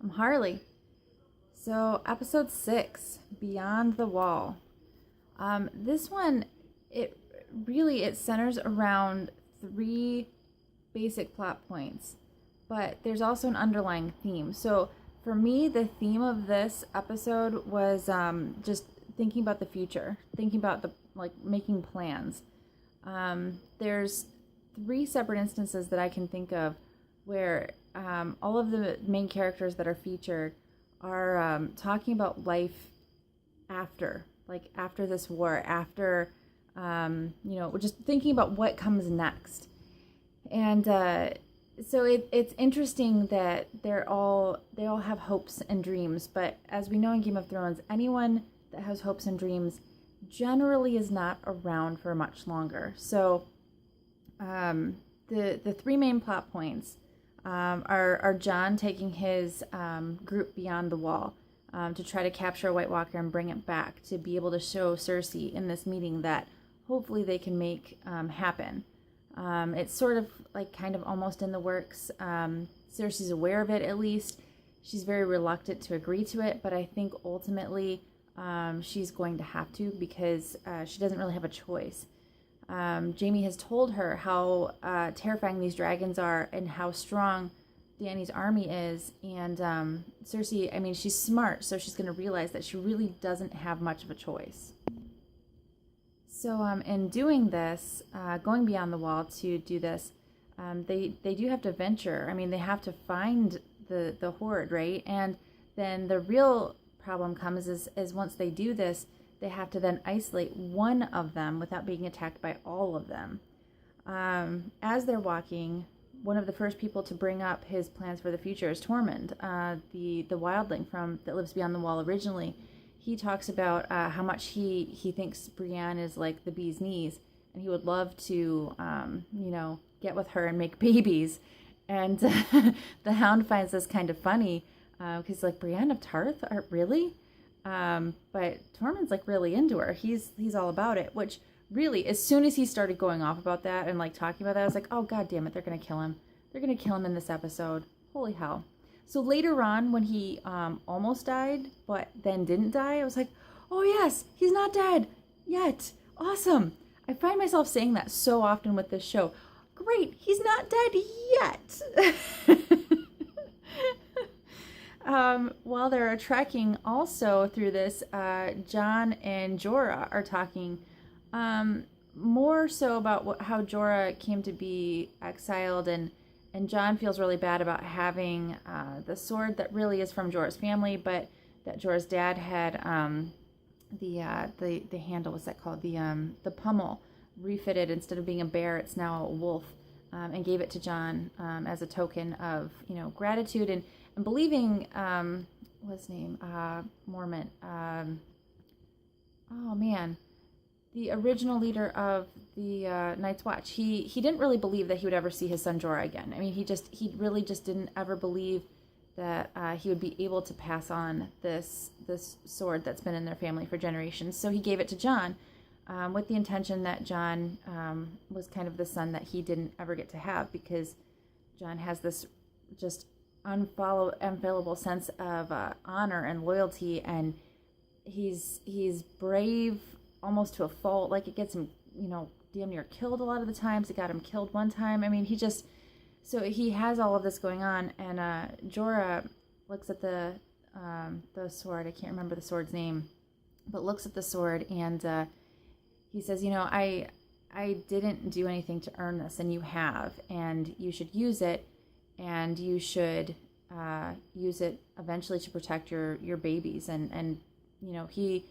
I'm Harley. So, episode 6, Beyond the Wall. This one, it centers around three basic plot points, but there's also an underlying theme. So, for me, the theme of this episode was just thinking about the future, thinking about making plans. There's three separate instances that I can think of where all of the main characters that are featured are talking about life after this war, after we're just thinking about what comes next. And so it's interesting that they all have hopes and dreams, but as we know in Game of Thrones, anyone that has hopes and dreams generally is not around for much longer. So the three main plot points are Jon taking his group beyond the wall to try to capture a White Walker and bring it back to be able to show Cersei in this meeting that hopefully they can make happen. It's sort of kind of almost in the works. Cersei's aware of it, at least. She's very reluctant to agree to it, but I think ultimately she's going to have to because she doesn't really have a choice. Jaime has told her how terrifying these dragons are and how strong Dany's army is. And Cersei, I mean, she's smart, so she's going to realize that she really doesn't have much of a choice. So in doing this, going beyond the wall to do this, they do have to venture. I mean, they have to find the horde, right? And then the real problem comes is once they do this, they have to then isolate one of them without being attacked by all of them. As they're walking, one of the first people to bring up his plans for the future is Tormund, the wildling that lives beyond the wall originally. He talks about how much he thinks Brienne is like the bee's knees, and he would love to, get with her and make babies. And the Hound finds this kind of funny because Brienne of Tarth, really? But Tormund's really into her. He's all about it, which really, as soon as he started going off about that and talking about that, I was like, oh, God damn it, they're going to kill him. They're going to kill him in this episode. Holy hell. So later on, when he almost died, but then didn't die, I was like, oh yes, he's not dead yet. Awesome. I find myself saying that so often with this show. Great, he's not dead yet. While they're trekking also through this, Jon and Jorah are talking more so about how Jorah came to be exiled, and Jon feels really bad about having the sword that really is from Jorah's family, but that Jorah's dad had the handle, what's that called? The pommel refitted. Instead of being a bear, it's now a wolf, and gave it to Jon as a token of gratitude and believing, what's his name? Mormont. The original leader of the Night's Watch. He didn't really believe that he would ever see his son Jorah again. I mean, he really just didn't ever believe that he would be able to pass on this sword that's been in their family for generations. So he gave it to Jon with the intention that Jon was kind of the son that he didn't ever get to have, because Jon has this just unfallible sense of honor and loyalty, and he's brave almost to a fault. It gets him damn near killed a lot of the times. It got him killed one time. I mean, so he has all of this going on, and Jorah looks at the sword. I can't remember the sword's name, but looks at the sword, and he says, I didn't do anything to earn this, and you have, and you should use it, and you should use it eventually to protect your babies. And he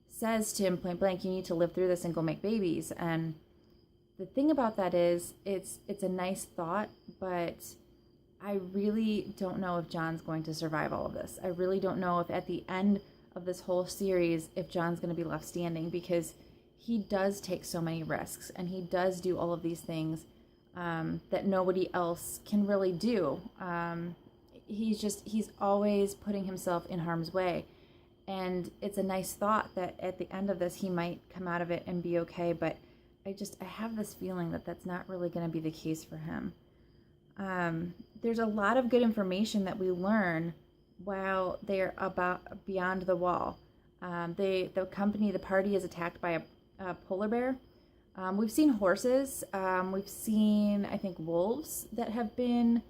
says to him point blank, you need to live through this and go make babies. And the thing about that is it's a nice thought, but I really don't know if Jon's going to survive all of this. I really don't know if at the end of this whole series, if Jon's going to be left standing, because he does take so many risks, and he does do all of these things that nobody else can really do. He's always putting himself in harm's way. And it's a nice thought that at the end of this, he might come out of it and be okay. But I have this feeling that that's not really going to be the case for him. There's a lot of good information that we learn while they're about beyond the wall. The party is attacked by a polar bear. We've seen horses. We've seen, I think, wolves that have been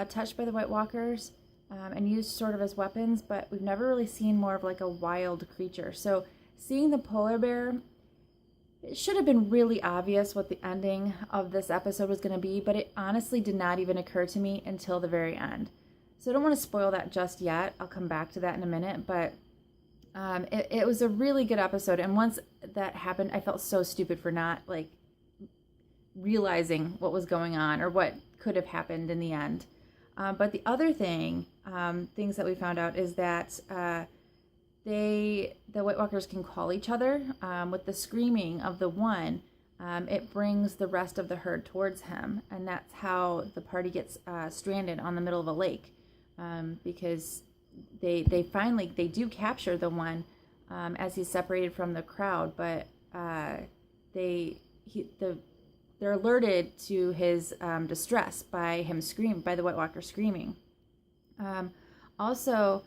touched by the White Walkers and used sort of as weapons, but we've never really seen more of like a wild creature. So seeing the polar bear, it should have been really obvious what the ending of this episode was going to be, but it honestly did not even occur to me until the very end. So I don't want to spoil that just yet. I'll come back to that in a minute, but it was a really good episode. And once that happened, I felt so stupid for not like realizing what was going on or what could have happened in the end. But the other things that we found out is that the White Walkers can call each other. With the screaming of the one, it brings the rest of the herd towards him, and that's how the party gets stranded on the middle of a lake, because they do capture the one as he's separated from the crowd, but they're alerted to his distress by the White Walker screaming. Also,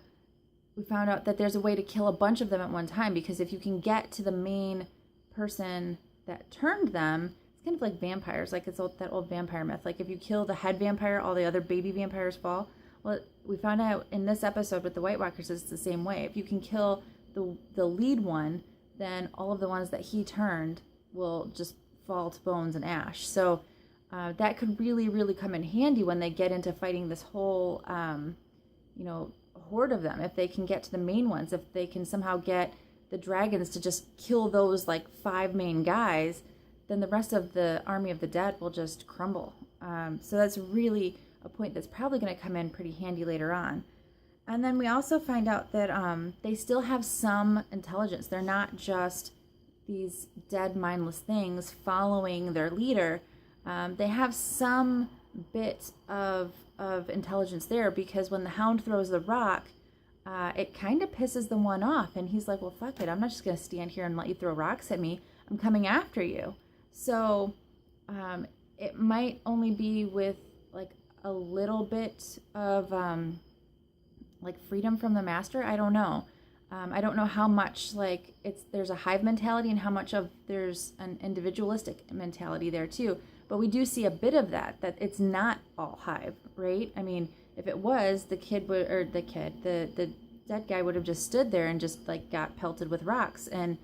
we found out that there's a way to kill a bunch of them at one time, because if you can get to the main person that turned them, it's kind of like vampires, like that old vampire myth. Like if you kill the head vampire, all the other baby vampires fall. Well, we found out in this episode with the White Walkers, it's the same way. If you can kill the lead one, then all of the ones that he turned will just fall to bones and ash. So that could really, really come in handy when they get into fighting this whole, horde of them. If they can get to the main ones, if they can somehow get the dragons to just kill those like 5 main guys, then the rest of the army of the dead will just crumble. So that's really a point that's probably going to come in pretty handy later on. And then we also find out that they still have some intelligence. They're not just these dead, mindless things following their leader. They have some bit of intelligence there, because when the hound throws the rock, it kind of pisses the one off, and he's like, well, fuck it, I'm not just going to stand here and let you throw rocks at me. I'm coming after you. So it might only be with like a little bit of like freedom from the master. I don't know. I don't know how much like there's a hive mentality and how much of there's an individualistic mentality there too. But we do see a bit of that it's not all hive, right? I mean, if it was, the dead guy would have just stood there and just like got pelted with rocks. And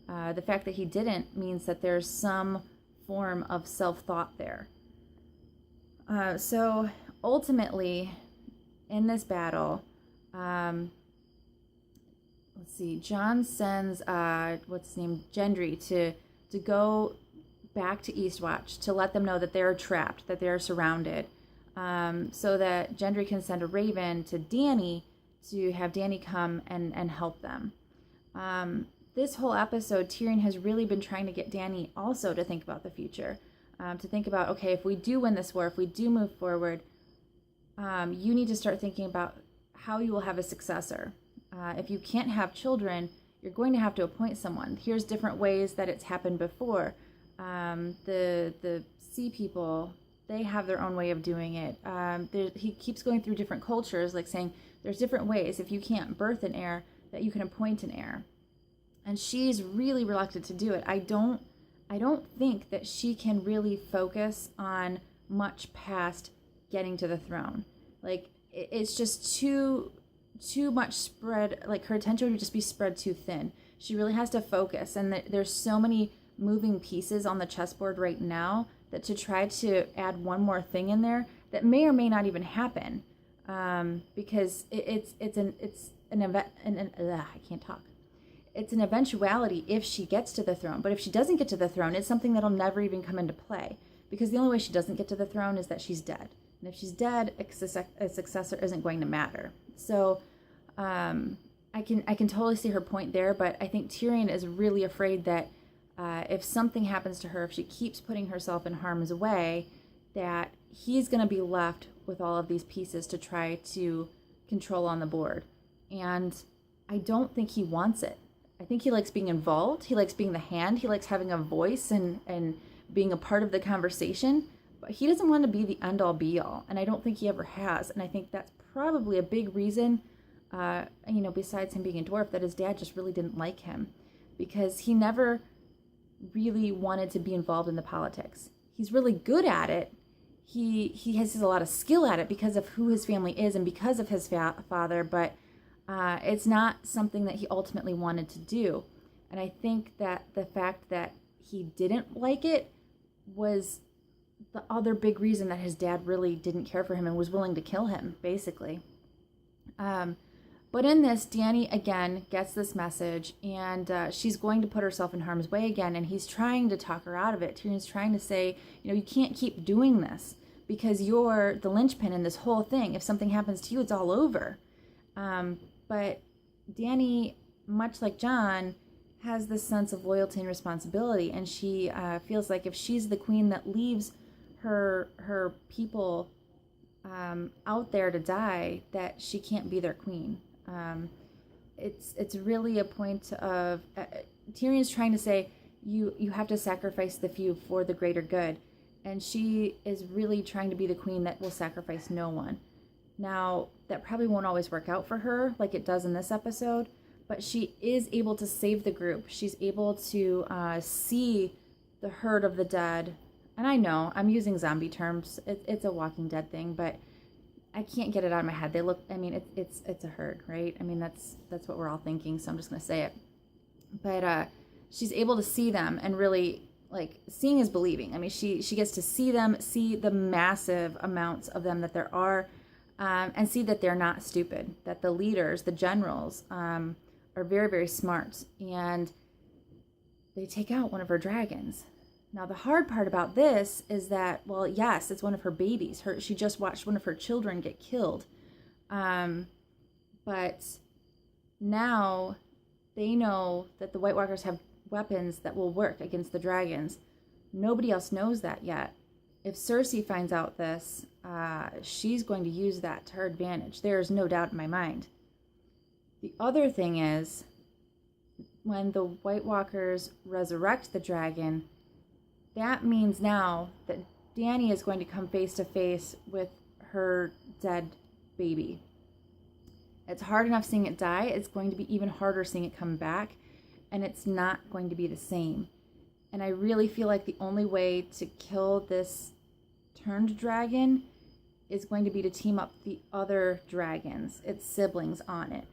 the fact that he didn't means that there's some form of self-thought there. So ultimately, in this battle, let's see, John sends Gendry to go back to Eastwatch to let them know that they're trapped, that they're surrounded, so that Gendry can send a raven to Dany to have Dany come and help them. This whole episode, Tyrion has really been trying to get Dany also to think about the future, to think about, okay, if we do win this war, if we do move forward, you need to start thinking about how you will have a successor. If you can't have children, you're going to have to appoint someone. Here's different ways that it's happened before. The sea people, they have their own way of doing it. He keeps going through different cultures, like saying there's different ways, if you can't birth an heir, that you can appoint an heir. And she's really reluctant to do it. I don't think that she can really focus on much past getting to the throne. Like, it's just too much spread, like her attention would just be spread too thin. She really has to focus, and there's so many moving pieces on the chessboard right now that to try to add one more thing in there that may or may not even happen, because it's an eventuality if she gets to the throne. But if she doesn't get to the throne, it's something that'll never even come into play, because the only way she doesn't get to the throne is that she's dead. And if she's dead, a successor isn't going to matter. So I can totally see her point there, but I think Tyrion is really afraid that if something happens to her, if she keeps putting herself in harm's way, that he's going to be left with all of these pieces to try to control on the board. And I don't think he wants it. I think he likes being involved. He likes being the hand. He likes having a voice and being a part of the conversation. But he doesn't want to be the end-all be-all. And I don't think he ever has. And I think that's probably a big reason besides him being a dwarf, that his dad just really didn't like him because he never really wanted to be involved in the politics. He's really good at it. He has a lot of skill at it because of who his family is and because of his father, but it's not something that he ultimately wanted to do. And I think that the fact that he didn't like it was the other big reason that his dad really didn't care for him and was willing to kill him, basically. But in this, Dani again gets this message, and she's going to put herself in harm's way again, and he's trying to talk her out of it. Tyrion's trying to say, you can't keep doing this because you're the linchpin in this whole thing. If something happens to you, it's all over. But Dani, much like Jon, has this sense of loyalty and responsibility, and she feels like if she's the queen that leaves her people out there to die, that she can't be their queen. It's really a point of Tyrion's trying to say you have to sacrifice the few for the greater good, and she is really trying to be the queen that will sacrifice no one. Now, that probably won't always work out for her like it does in this episode, but she is able to save the group. She's able to see the herd of the dead. And I know I'm using zombie terms. It's a Walking Dead thing, but I can't get it out of my head. They look, it's a herd, right? That's what we're all thinking, so I'm just going to say it. But she's able to see them, and really, seeing is believing. She gets to see them, see the massive amounts of them that there are, and see that they're not stupid, that the leaders, the generals, are very, very smart, and they take out one of her dragons. Now, the hard part about this is that, well, yes, it's one of her babies. She just watched one of her children get killed. But now they know that the White Walkers have weapons that will work against the dragons. Nobody else knows that yet. If Cersei finds out this, she's going to use that to her advantage. There is no doubt in my mind. The other thing is, when the White Walkers resurrect the dragon, that means now that Dani is going to come face to face with her dead baby. It's hard enough seeing it die. It's going to be even harder seeing it come back, and it's not going to be the same. And I really feel like the only way to kill this turned dragon is going to be to team up the other dragons, its siblings, on it.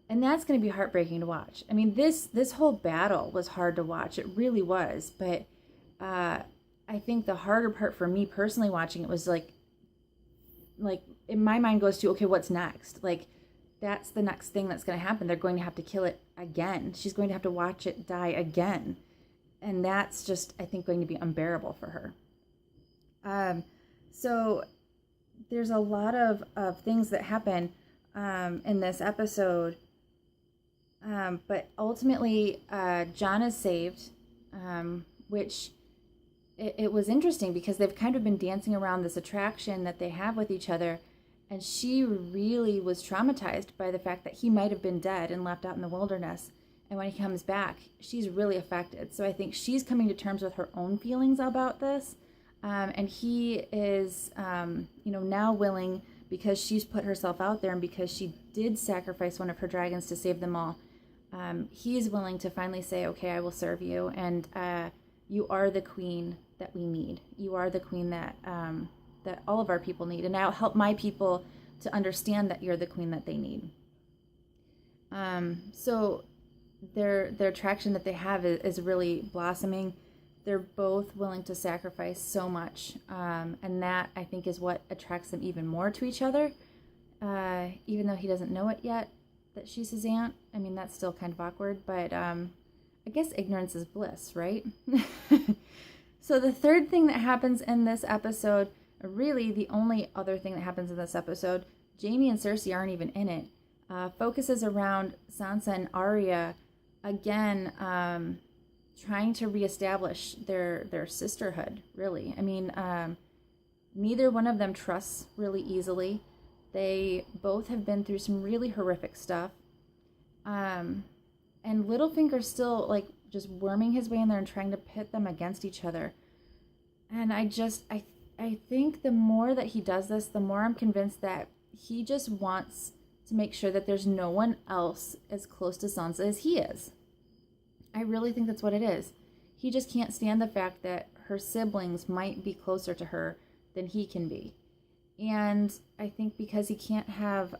And that's going to be heartbreaking to watch. This whole battle was hard to watch. It really was, but I think the harder part for me personally watching it was like in my mind goes to, okay, what's next? That's the next thing that's going to happen. They're going to have to kill it again. She's going to have to watch it die again. And that's just, I think, going to be unbearable for her. So there's a lot of things that happen in this episode. But ultimately, Jon is saved, which it was interesting because they've kind of been dancing around this attraction that they have with each other, and she really was traumatized by the fact that he might have been dead and left out in the wilderness, and when he comes back, she's really affected. So I think she's coming to terms with her own feelings about this, and he is now willing, because she's put herself out there and because she did sacrifice one of her dragons to save them all. He's willing to finally say, okay, I will serve you, and you are the queen that we need. You are the queen that all of our people need, and I'll help my people to understand that you're the queen that they need. So their attraction that they have is really blossoming. They're both willing to sacrifice so much, and that, I think, is what attracts them even more to each other, even though he doesn't know it yet that she's his aunt. That's still kind of awkward, but I guess ignorance is bliss, right? So the third thing that happens in this episode, really the only other thing that happens in this episode, Jaime and Cersei aren't even in it, focuses around Sansa and Arya, again, trying to reestablish their sisterhood, really. Neither one of them trusts really easily. They both have been through some really horrific stuff. And Littlefinger's still, just worming his way in there and trying to pit them against each other. And I think the more that he does this, the more I'm convinced that he just wants to make sure that there's no one else as close to Sansa as he is. I really think that's what it is. He just can't stand the fact that her siblings might be closer to her than he can be. And I think because he can't have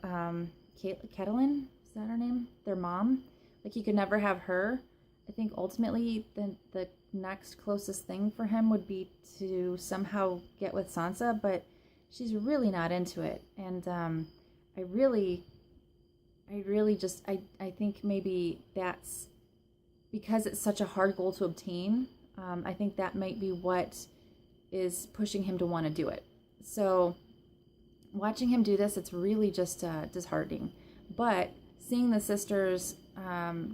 Catelyn, is that her name? Their mom? Like, he could never have her. I think ultimately the next closest thing for him would be to somehow get with Sansa, but she's really not into it. And I really just, I think maybe that's because it's such a hard goal to obtain. I think that might be what is pushing him to want to do it. So watching him do this, it's really just disheartening. But seeing the sisters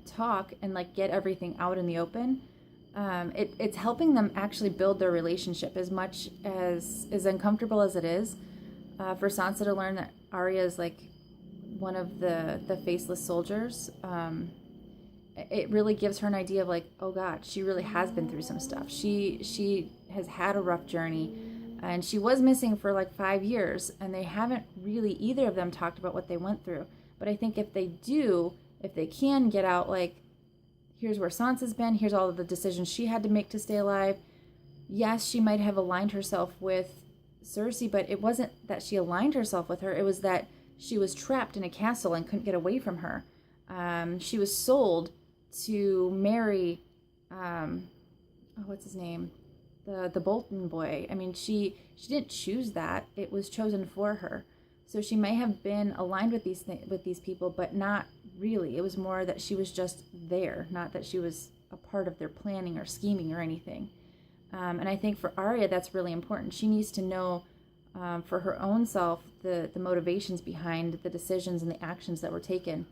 talk and like get everything out in the open, it's helping them actually build their relationship as much as uncomfortable as it is for Sansa to learn that Arya is like one of the faceless soldiers. It really gives her an idea of like, oh God, she really has been through some stuff. She has had a rough journey, and she was missing for like 5 years, and they haven't really, either of them, talked about what they went through. But I think if they do, if they can get out, like, here's where Sansa's been, here's all of the decisions she had to make to stay alive. Yes, she might have aligned herself with Cersei, but it wasn't that she aligned herself with her. It was that she was trapped in a castle and couldn't get away from her. She was sold to marry, what's his name? The Bolton boy. I mean, she didn't choose that. It was chosen for her. So she may have been aligned with these people, but not really. It was more that she was just there, not that she was a part of their planning or scheming or anything. And I think for Arya, that's really important. She needs to know for her own self the motivations behind the decisions and the actions that were taken.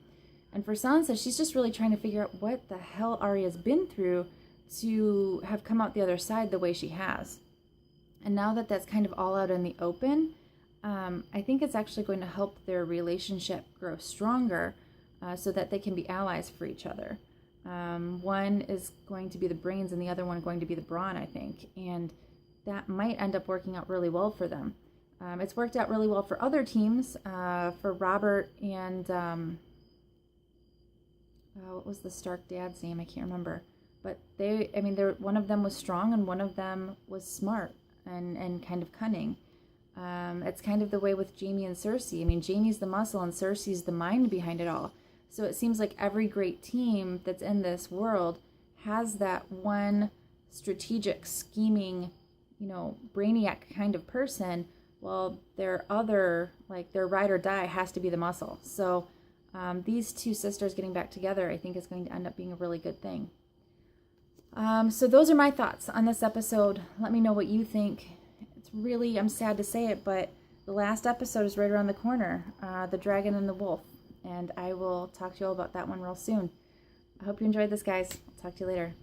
And for Sansa, she's just really trying to figure out what the hell Arya's been through to have come out the other side the way she has. And now that that's kind of all out in the open, I think it's actually going to help their relationship grow stronger so that they can be allies for each other. One is going to be the brains and the other one going to be the brawn, I think. And that might end up working out really well for them. It's worked out really well for other teams, for Robert and... what was the Stark dad's name? I can't remember. But one of them was strong and one of them was smart and kind of cunning. It's kind of the way with Jaime and Cersei. I mean, Jaime's the muscle and Cersei's the mind behind it all. So it seems like every great team that's in this world has that one strategic, scheming, brainiac kind of person. Well, their other, like their ride or die has to be the muscle. So these two sisters getting back together, I think, is going to end up being a really good thing. So those are my thoughts on this episode. Let me know what you think. It's really, I'm sad to say it, but the last episode is right around the corner, The Dragon and the Wolf. And I will talk to you all about that one real soon. I hope you enjoyed this, guys. I'll talk to you later.